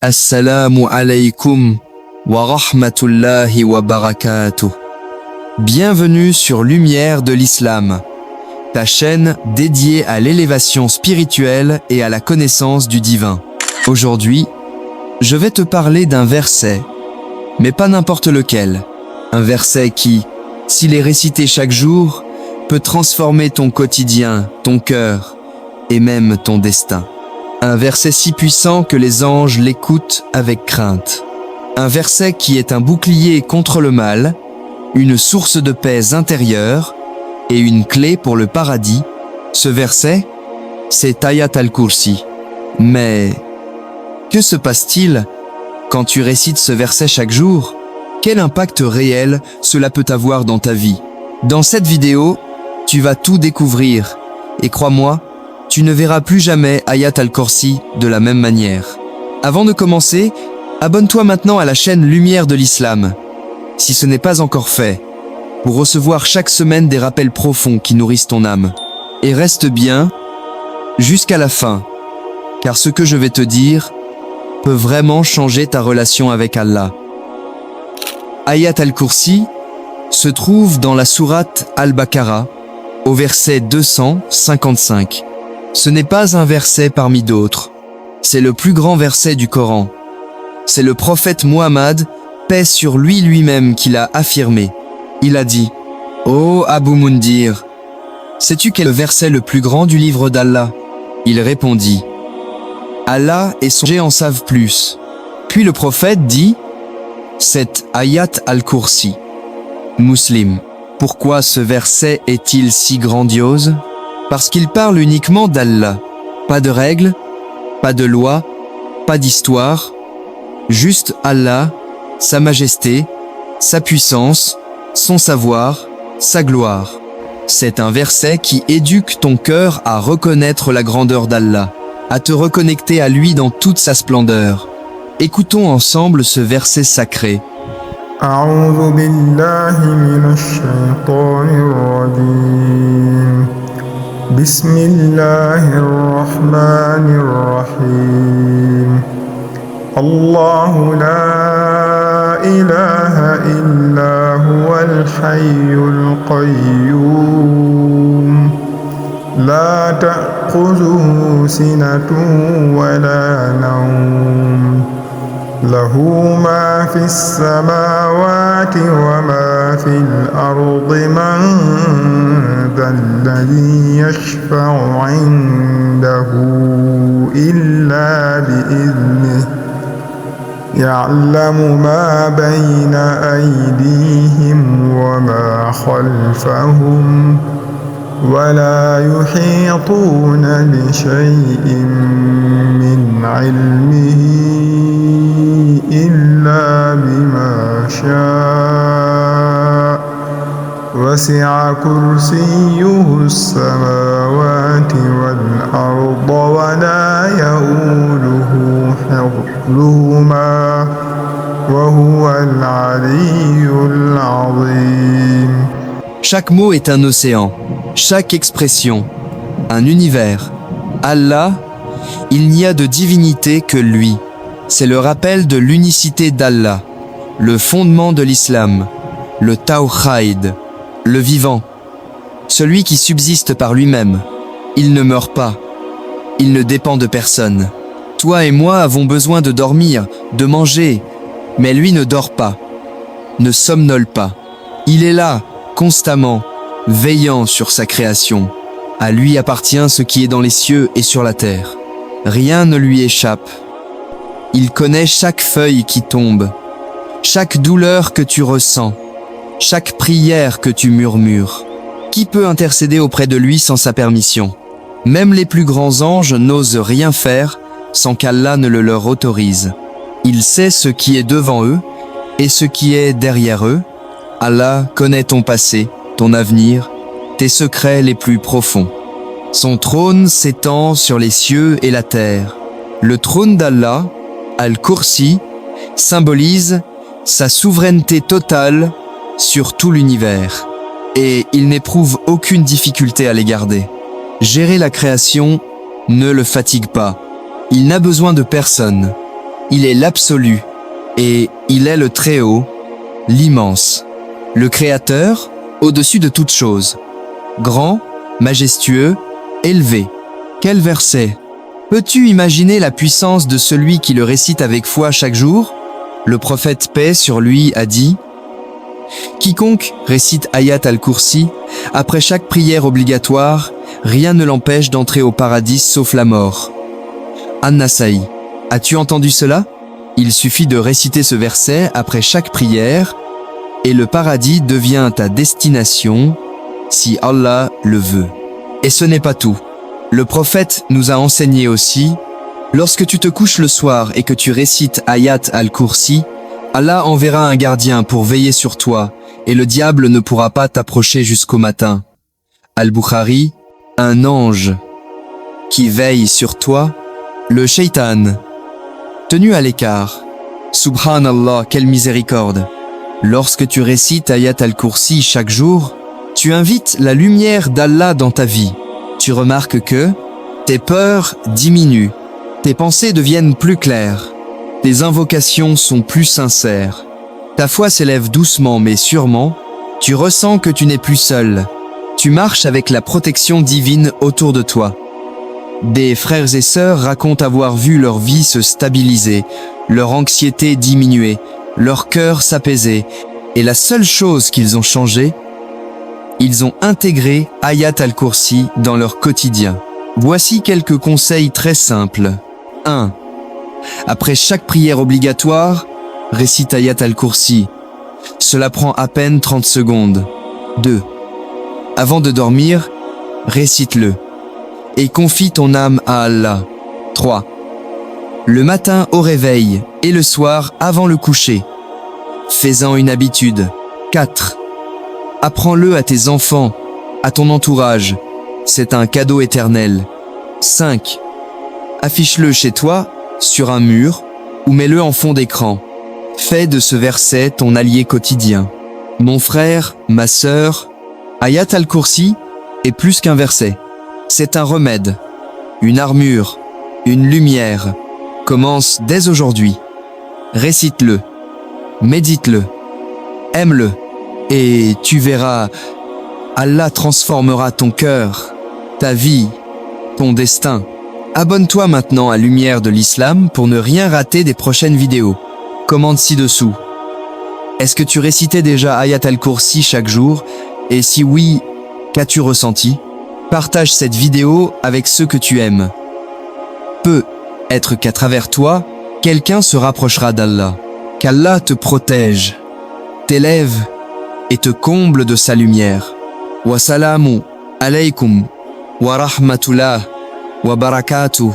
Assalamu alaikum wa rahmatullahi wa barakatuh. Bienvenue sur Lumière de l'Islam, ta chaîne dédiée à l'élévation spirituelle et à la connaissance du divin. Aujourd'hui, je vais te parler d'un verset, mais pas n'importe lequel. Un verset qui, s'il est récité chaque jour, peut transformer ton quotidien, ton cœur et même ton destin. Un verset si puissant que les anges l'écoutent avec crainte. Un verset qui est un bouclier contre le mal, une source de paix intérieure et une clé pour le paradis. Ce verset, c'est Ayat al-Kursi. Mais que se passe-t-il quand tu récites ce verset chaque jour? Quel impact réel cela peut avoir dans ta vie? Dans cette vidéo, tu vas tout découvrir. Et crois-moi, tu ne verras plus jamais Ayat al-Kursi de la même manière. Avant de commencer, abonne-toi maintenant à la chaîne Lumière de l'Islam, si ce n'est pas encore fait, pour recevoir chaque semaine des rappels profonds qui nourrissent ton âme. Et reste bien jusqu'à la fin, car ce que je vais te dire peut vraiment changer ta relation avec Allah. Ayat al-Kursi se trouve dans la sourate Al-Baqarah, au verset 255. Ce n'est pas un verset parmi d'autres. C'est le plus grand verset du Coran. C'est le prophète Muhammad, paix sur lui-même, qui l'a affirmé. Il a dit: « Ô Abu Mundir, sais-tu quel verset le plus grand du livre d'Allah ?» Il répondit: « Allah et son en savent plus. » Puis le prophète dit: « C'est Ayat al-Kursi. » Muslim. Pourquoi ce verset est-il si grandiose? Parce qu'il parle uniquement d'Allah. Pas de règles, pas de lois, pas d'histoire. Juste Allah, sa majesté, sa puissance, son savoir, sa gloire. C'est un verset qui éduque ton cœur à reconnaître la grandeur d'Allah, à te reconnecter à lui dans toute sa splendeur. Écoutons ensemble ce verset sacré. أعوذ بالله من الشيطان الرجيم بسم الله الرحمن الرحيم الله لا إله إلا هو الحي القيوم لا تأخذه سنة ولا نوم له ما في السماوات وما في الأرض من ذا الذي يشفع عنده إلا بإذنه يعلم ما بين أيديهم وما خلفهم ولا يحيطون بشيء من علمه إلا بما شاء وسع كرسيه السماوات والأرض ولا يؤوده حفظهما وهو العلي العظيم. Chaque mot est un océan, chaque expression, un univers. Allah, il n'y a de divinité que lui. C'est le rappel de l'unicité d'Allah, le fondement de l'islam, le Tawhid, le vivant, celui qui subsiste par lui-même. Il ne meurt pas, il ne dépend de personne. Toi et moi avons besoin de dormir, de manger, mais lui ne dort pas, ne somnole pas. Il est là, constamment, veillant sur sa création. À lui appartient ce qui est dans les cieux et sur la terre. Rien ne lui échappe. Il connaît chaque feuille qui tombe, chaque douleur que tu ressens, chaque prière que tu murmures. Qui peut intercéder auprès de lui sans sa permission? Même les plus grands anges n'osent rien faire sans qu'Allah ne le leur autorise. Il sait ce qui est devant eux et ce qui est derrière eux. Allah connaît ton passé, ton avenir, tes secrets les plus profonds. Son trône s'étend sur les cieux et la terre. Le trône d'Allah, Al-Kursi, symbolise sa souveraineté totale sur tout l'univers. Et il n'éprouve aucune difficulté à les garder. Gérer la création ne le fatigue pas. Il n'a besoin de personne. Il est l'absolu et il est le Très-Haut, l'immense, le Créateur au-dessus de toute chose, grand, majestueux, élevé. Quel verset! Peux-tu imaginer la puissance de celui qui le récite avec foi chaque jour? Le prophète paix sur lui a dit: quiconque récite Ayat al-Kursi après chaque prière obligatoire, rien ne l'empêche d'entrer au paradis sauf la mort. An-Nasaï, as-tu entendu cela? Il suffit de réciter ce verset après chaque prière et le paradis devient ta destination si Allah le veut. Et ce n'est pas tout. Le prophète nous a enseigné aussi: lorsque tu te couches le soir et que tu récites Ayat al-Kursi, Allah enverra un gardien pour veiller sur toi et le diable ne pourra pas t'approcher jusqu'au matin. Al-Bukhari, un ange qui veille sur toi, le shaitan, tenu à l'écart. Subhanallah, quelle miséricorde! Lorsque tu récites Ayat al-Kursi chaque jour, tu invites la lumière d'Allah dans ta vie. Tu remarques que tes peurs diminuent, tes pensées deviennent plus claires, tes invocations sont plus sincères. Ta foi s'élève doucement mais sûrement, tu ressens que tu n'es plus seul. Tu marches avec la protection divine autour de toi. Des frères et sœurs racontent avoir vu leur vie se stabiliser, leur anxiété diminuer, leur cœur s'apaiser, et la seule chose qu'ils ont changé, ils ont intégré Ayat al-Kursi dans leur quotidien. Voici quelques conseils très simples. 1. Après chaque prière obligatoire, récite Ayat al-Kursi. Cela prend à peine 30 secondes. 2. Avant de dormir, récite-le et confie ton âme à Allah. 3. Le matin au réveil et le soir avant le coucher. Fais-en une habitude. 4. Apprends-le à tes enfants, à ton entourage. C'est un cadeau éternel. 5. Affiche-le chez toi, sur un mur, ou mets-le en fond d'écran. Fais de ce verset ton allié quotidien. Mon frère, ma sœur, Ayat al-Kursi est plus qu'un verset. C'est un remède, une armure, une lumière. Commence dès aujourd'hui. Récite-le, médite-le, aime-le, et tu verras, Allah transformera ton cœur, ta vie, ton destin. Abonne-toi maintenant à Lumière de l'Islam pour ne rien rater des prochaines vidéos. Commente ci-dessous. Est-ce que tu récitais déjà Ayat al-Kursi chaque jour? Et si oui, qu'as-tu ressenti? Partage cette vidéo avec ceux que tu aimes. Peut-être qu'à travers toi, quelqu'un se rapprochera d'Allah. Qu'Allah te protège, t'élève et te comble de sa lumière. Wassalamu alaykum wa rahmatullah wa barakatuh.